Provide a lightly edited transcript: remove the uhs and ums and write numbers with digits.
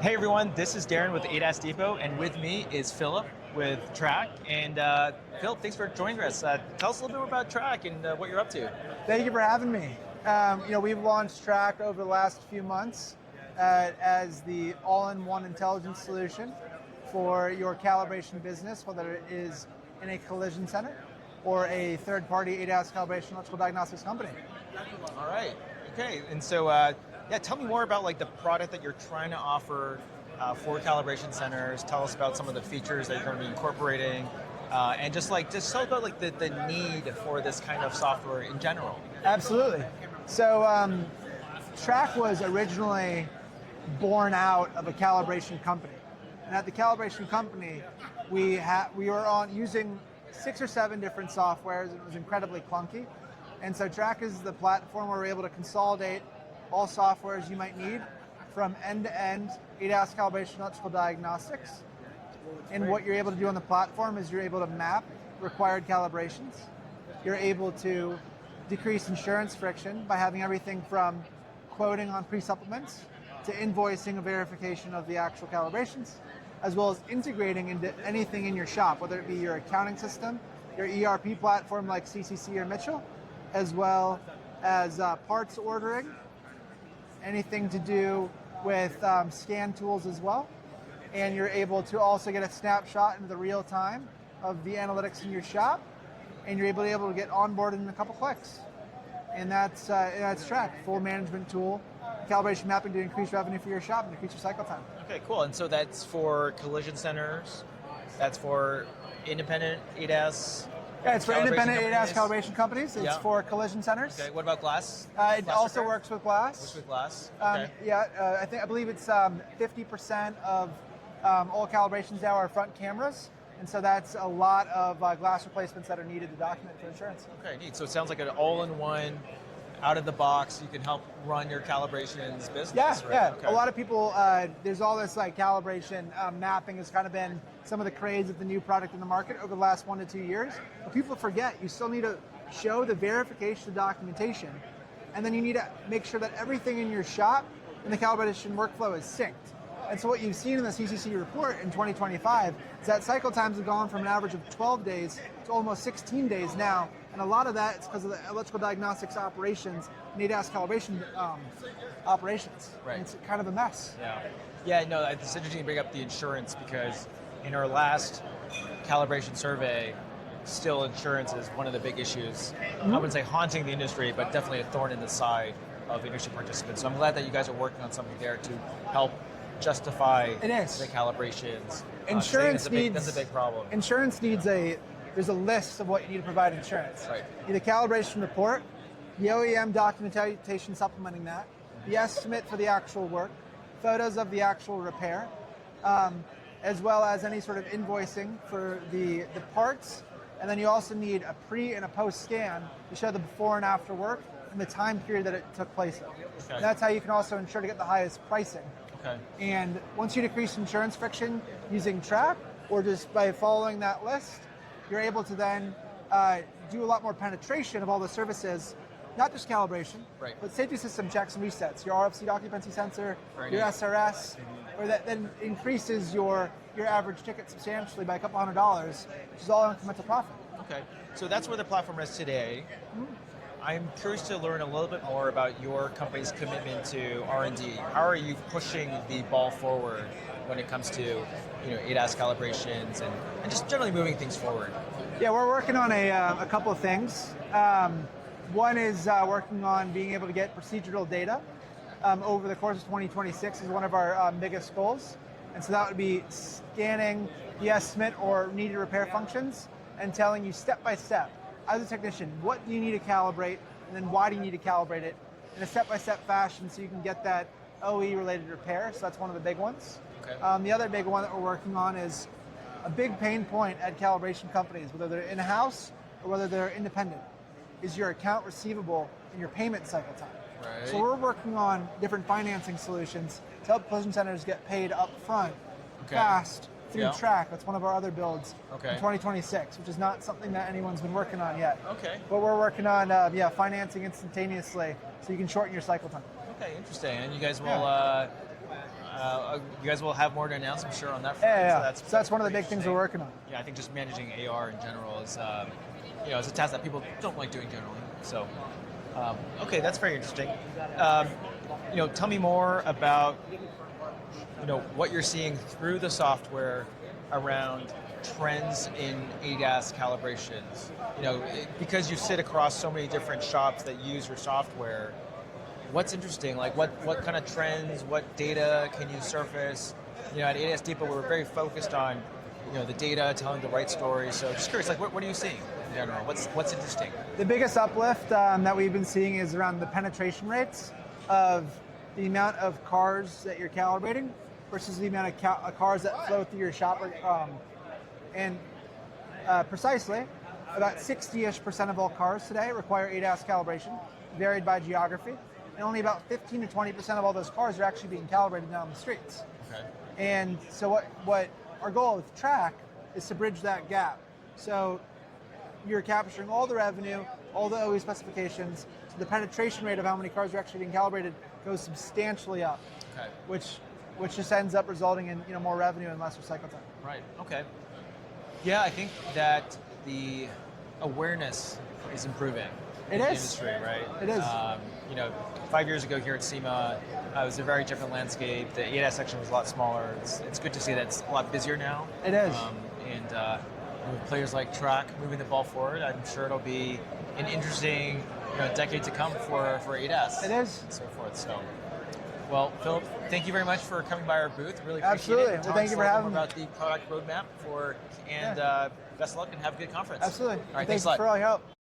Hey everyone, this is Darren with ADAS Depot, and with me is Philip with TRAK. And Philip, thanks for joining us. Tell us a little bit more about TRAK and what you're up to. Thank you for having me. We've launched TRAK over the last few months as the all-in-one intelligence solution for your calibration business, whether it is in a collision center or a third-party ADAS calibration electrical diagnostics company. All right. Okay. And so, tell me more about the product that you're trying to offer for calibration centers. Tell us about some of the features that you're going to be incorporating, and just tell about the need for this kind of software in general. Absolutely. So, TRAK was originally born out of a calibration company, and at the calibration company, we were using 6 or 7 different softwares, and it was incredibly clunky. And so TRAK is the platform where we're able to consolidate all softwares you might need from end-to-end ADAS calibration electrical diagnostics. And what you're able to do on the platform is you're able to map required calibrations. You're able to decrease insurance friction by having everything from quoting on pre-supplements to invoicing and verification of the actual calibrations, as well as integrating into anything in your shop, whether it be your accounting system, your ERP platform like CCC or Mitchell, as well as parts ordering, anything to do with scan tools as well. And you're able to also get a snapshot into the real time of the analytics in your shop, and you're able to get onboarded in a couple clicks. And that's TRAK, full management tool, calibration mapping to increase revenue for your shop and decrease your cycle time. Okay, cool. And so that's for collision centers, that's for independent ADAS. Yeah, it's for independent companies. ADAS calibration companies. It's for collision centers. Okay, what about glass? It Glass also repair? works with glass. Works with glass. Okay. I believe it's 50% of all calibrations now are front cameras, and so that's a lot of glass replacements that are needed to document for insurance. Okay, neat. So it sounds like an all-in-one, out of the box, you can help run your calibrations business. Yeah, right? yeah. Okay. A lot of people, there's all this calibration mapping has kind of been some of the craze of the new product in the market over the last 1 to 2 years. But people forget you still need to show the verification of documentation, and then you need to make sure that everything in your shop and the calibration workflow is synced. And so what you've seen in the CCC report in 2025 is that cycle times have gone from an average of 12 days to almost 16 days now. And a lot of that is because of the electrical diagnostics operations and ADAS calibration operations. Right. And it's kind of a mess. Yeah, no, it's interesting to bring up the insurance because in our last calibration survey, still insurance is one of the big issues. I wouldn't say haunting the industry, but definitely a thorn in the side of industry participants. So I'm glad that you guys are working on something there to help justify the calibrations. Insurance that's a big problem. Insurance needs there's a list of what you need to provide insurance. Right. The calibration report, the OEM documentation supplementing that, the estimate for the actual work, photos of the actual repair, as well as any sort of invoicing for the parts. And then you also need a pre and a post scan to show the before and after work and the time period that it took place in. Okay. And that's how you can also ensure to get the highest pricing. Okay. And once you decrease insurance friction using TRAK or just by following that list, you're able to then do a lot more penetration of all the services, not just calibration, but safety system checks and resets, your RFC occupancy sensor, your SRS, or that then increases your average ticket substantially by a couple $100, which is all incremental profit. Okay, so that's where the platform is today. I'm curious to learn a little bit more about your company's commitment to R&D. How are you pushing the ball forward when it comes to ADAS calibrations and just generally moving things forward? Yeah, we're working on a couple of things. One is working on being able to get procedural data over the course of 2026 is one of our biggest goals. And so that would be scanning the estimate or needed repair functions and telling you step by step, as a technician, what do you need to calibrate, and then why do you need to calibrate it in a step-by-step fashion so you can get that OE-related repair. So that's one of the big ones. Okay. The other big one that we're working on is a big pain point at calibration companies, whether they're in-house or whether they're independent, is your account receivable and your payment cycle time. Right. So we're working on different financing solutions to help collision centers get paid up front, fast, through TRAK. That's one of our other builds in 2026, which is not something that anyone's been working on yet. Okay. But we're working on financing instantaneously so you can shorten your cycle time. Okay, interesting. And you guys will You guys will have more to announce, I'm sure, on that front. Yeah. So that's one of the pretty big things we're working on. Yeah, I think just managing AR in general is, is a task that people don't like doing generally. So, okay, that's very interesting. Tell me more about, what you're seeing through the software around trends in ADAS calibrations. Because you sit across so many different shops that use your software, what's interesting? Like what kind of trends, what data can you surface? At ADAS Depot, we're very focused on, the data, telling the right story. So just curious, like what are you seeing in general? What's interesting? The biggest uplift that we've been seeing is around the penetration rates of the amount of cars that you're calibrating versus the amount of cars that flow through your shop. Precisely, about 60-ish% of all cars today require ADAS calibration, varied by geography, and only about 15 to 20% of all those cars are actually being calibrated down the streets. Okay. And so what our goal with TRAK is to bridge that gap. So you're capturing all the revenue, all the OE specifications, so the penetration rate of how many cars are actually being calibrated goes substantially up, okay. which just ends up resulting in more revenue and less recycle time. Right. Okay. Yeah, I think that the awareness is improving in the industry, right? It is. 5 years ago here at SEMA, it was a very different landscape. The ADAS section was a lot smaller. It's good to see that it's a lot busier now. It is. With players like TRAK moving the ball forward, I'm sure it'll be an interesting decade to come for ADAS. It is. And so forth. So, well, Philip, thank you very much for coming by our booth. Really appreciate Absolutely. it. Well, thank you for having me. About the product roadmap best of luck and have a good conference. Absolutely. All right, Thanks thanks a lot. for all your help.